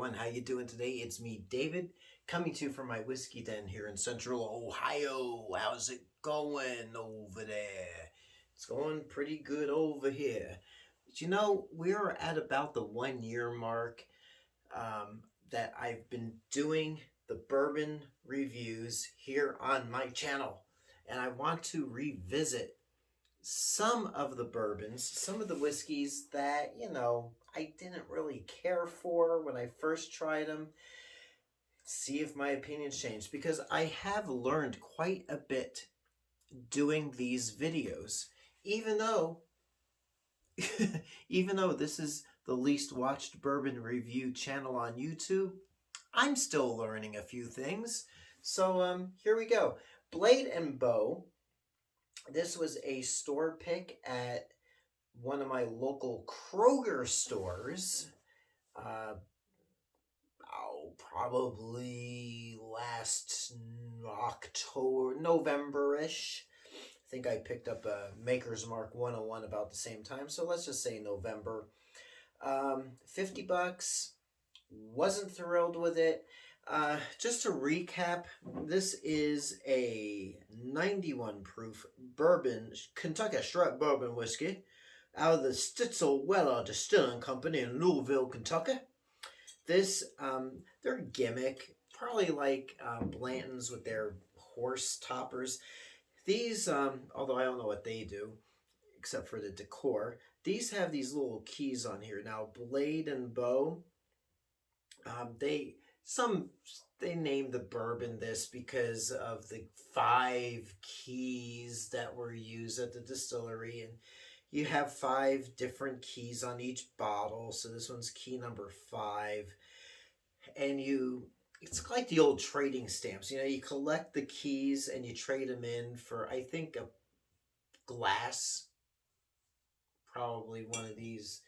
everyone, how you doing today? It's me, David, coming to you from my whiskey den here in Central Ohio. How's it going over there? It's going pretty good over here. But we're at about the 1 year mark that I've been doing the bourbon reviews here on my channel. And I want to revisit some of the bourbons, some of the whiskeys that, I didn't really care for when I first tried them. See if my opinions changed, because I have learned quite a bit doing these videos, even though even though this is the least watched bourbon review channel on YouTube. I'm still learning a few things. So here we go. Blade and Bow. This was a store pick at one of my local Kroger stores. Probably last November-ish. I think I picked up a Maker's Mark 101 about the same time. So let's just say November. $50. Wasn't thrilled with it. Just to recap, this is a 91 proof bourbon, Kentucky Straight bourbon whiskey out of the Stitzel Weller Distilling Company in Louisville, Kentucky. This, their gimmick, probably like Blanton's with their horse toppers. These, although I don't know what they do, except for the decor, these have these little keys on here. Now, Blade and Bow, they named the bourbon this because of the 5 keys that were used at the distillery, and you have 5 different keys on each bottle. So this one's key number 5, and it's like the old trading stamps. You collect the keys and you trade them in for, I think, a glass, probably one of these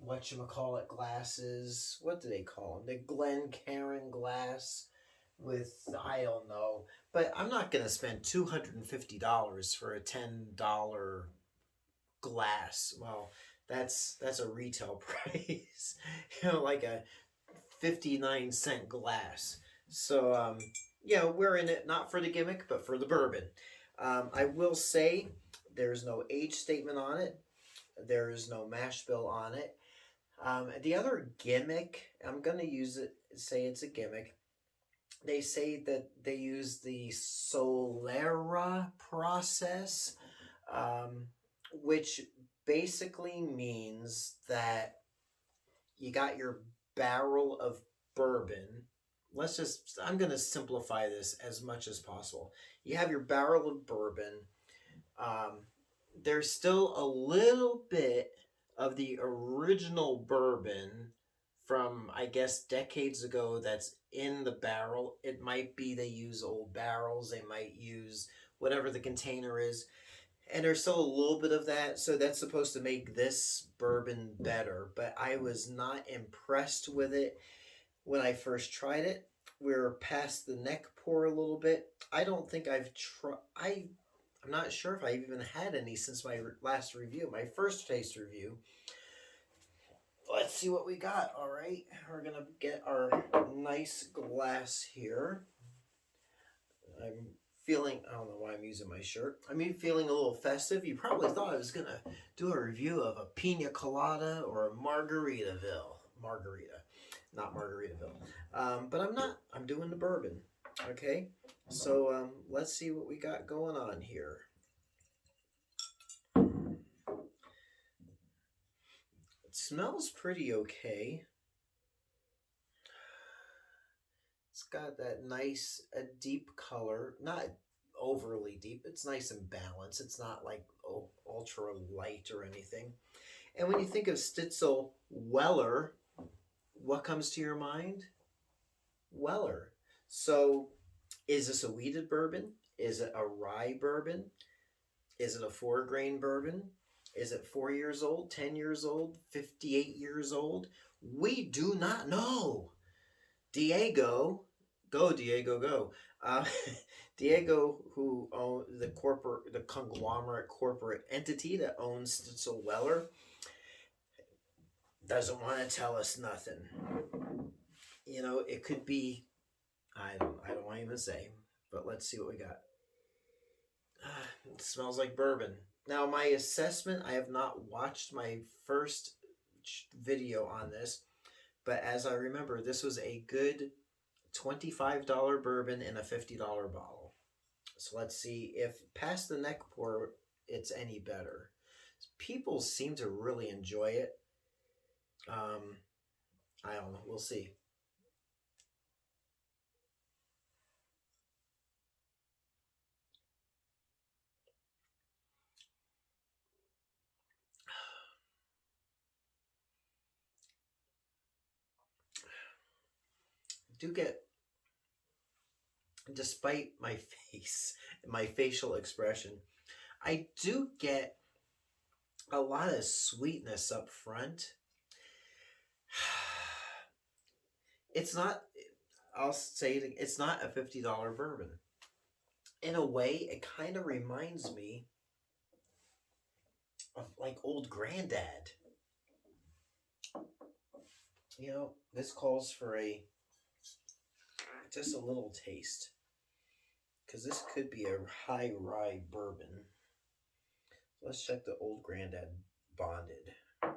whatchamacallit glasses. What do they call them? The Glencairn glass with, I don't know. But I'm not going to spend $250 for a $10 glass. Well, that's a retail price. Like a 59-cent glass. So, we're in it not for the gimmick, but for the bourbon. I will say there's no age statement on it. There is no mash bill on it. The other gimmick, I'm going to say it's a gimmick. They say that they use the Solera process, which basically means that you got your barrel of bourbon. I'm going to simplify this as much as possible. You have your barrel of bourbon. There's still a little bit of the original bourbon from, I guess, decades ago that's in the barrel. It might be they use old barrels. They might use whatever the container is. And there's still a little bit of that. So that's supposed to make this bourbon better. But I was not impressed with it when I first tried it. We're past the neck pour a little bit. I don't think I'm not sure if I've even had any since my last review, my first taste review. Let's see what we got. All right, we're going to get our nice glass here. I'm feeling, I don't know why I'm using my shirt. Feeling a little festive. You probably thought I was going to do a review of a pina colada or a Margarita, not Margaritaville. But I'm not. I'm doing the bourbon. Okay, so let's see what we got going on here. It smells pretty okay. It's got that nice, a deep color, not overly deep. It's nice and balanced. It's not like ultra light or anything. And when you think of Stitzel Weller, what comes to your mind? Weller. So, is this a wheated bourbon? Is it a rye bourbon? Is it a 4-grain bourbon? Is it 4 years old, 10 years old, 58 years old? We do not know. Diego, go Diego, go. Diego, who owns the conglomerate corporate entity that owns Stitzel Weller, doesn't want to tell us nothing. You know, it could be, I don't want to even say, but let's see what we got. It smells like bourbon. Now, my assessment, I have not watched my first video on this, but as I remember, this was a good $25 bourbon in a $50 bottle. So let's see if past the neck pour it's any better. People seem to really enjoy it. I don't know. We'll see. Do get, despite my face, my facial expression, I do get a lot of sweetness up front. It's not, I'll say it, it's not a $50 bourbon. In a way, it kind of reminds me of like old granddad. You know, this calls for just a little taste. Because this could be a high rye bourbon. Let's check the old granddad bonded. I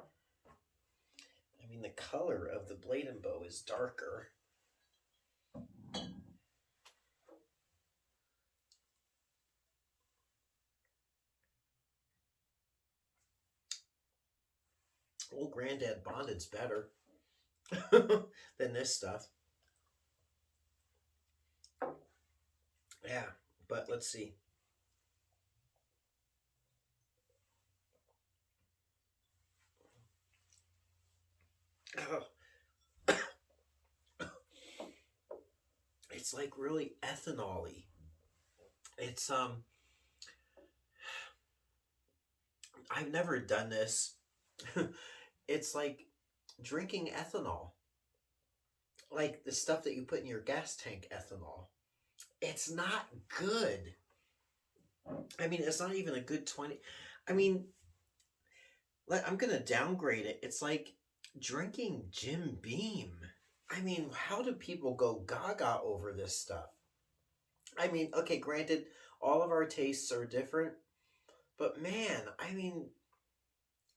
mean, the color of the blade and bow is darker. Old granddad bonded's better than this stuff. Yeah, but let's see. Oh. It's like really ethanol-y. It's I've never done this. It's like drinking ethanol. Like the stuff that you put in your gas tank ethanol. It's not good. I mean, it's not even a good 20. I mean, I'm going to downgrade it. It's like drinking Jim Beam. I mean, how do people go gaga over this stuff? I mean, okay, granted, all of our tastes are different. But man, I mean,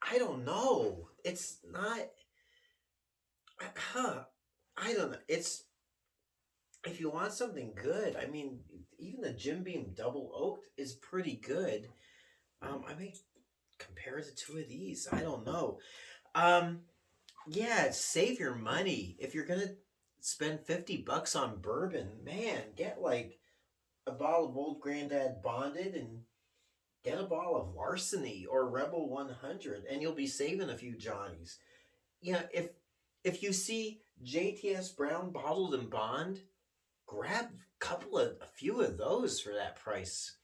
I don't know. It's not... I don't know. It's... If you want something good, I mean, even the Jim Beam Double Oaked is pretty good. I may compare the two of these. I don't know. Yeah, save your money. If you're going to spend $50 on bourbon, man, get like a bottle of Old Granddad Bonded and get a bottle of Larceny or Rebel 100, and you'll be saving a few Johnnies. Yeah, if you see JTS Brown Bottled and Bond, grab a few of those for that price.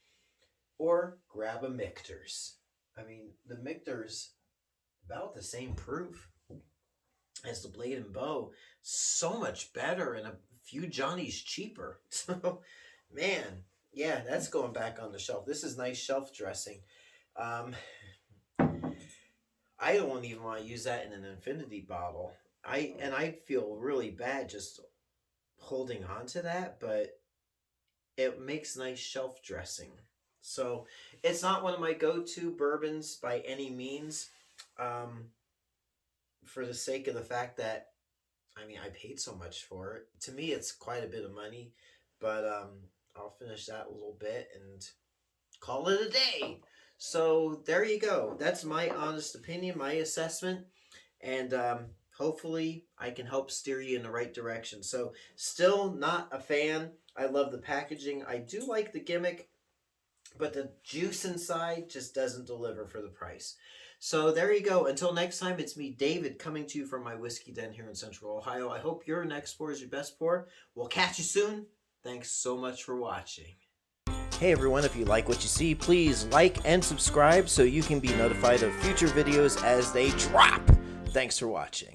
Or grab a Michter's. I mean, the Michter's about the same proof as the Blade and Bow. So much better and a few Johnnies cheaper. So, man, yeah, that's going back on the shelf. This is nice shelf dressing. I don't even want to use that in an infinity bottle. I feel really bad just holding on to that, but it makes nice shelf dressing. So it's not one of my go-to bourbons by any means, for the sake of the fact that, I mean, I paid so much for it. To me, it's quite a bit of money, but I'll finish that a little bit and call it a day. So there you go. That's my honest opinion, my assessment, and hopefully I can help steer you in the right direction. So still not a fan. I love the packaging. I do like the gimmick, but the juice inside just doesn't deliver for the price. So there you go. Until next time, it's me, David, coming to you from my whiskey den here in Central Ohio. I hope your next pour is your best pour. We'll catch you soon. Thanks so much for watching. Hey everyone, if you like what you see, please like and subscribe so you can be notified of future videos as they drop. Thanks for watching.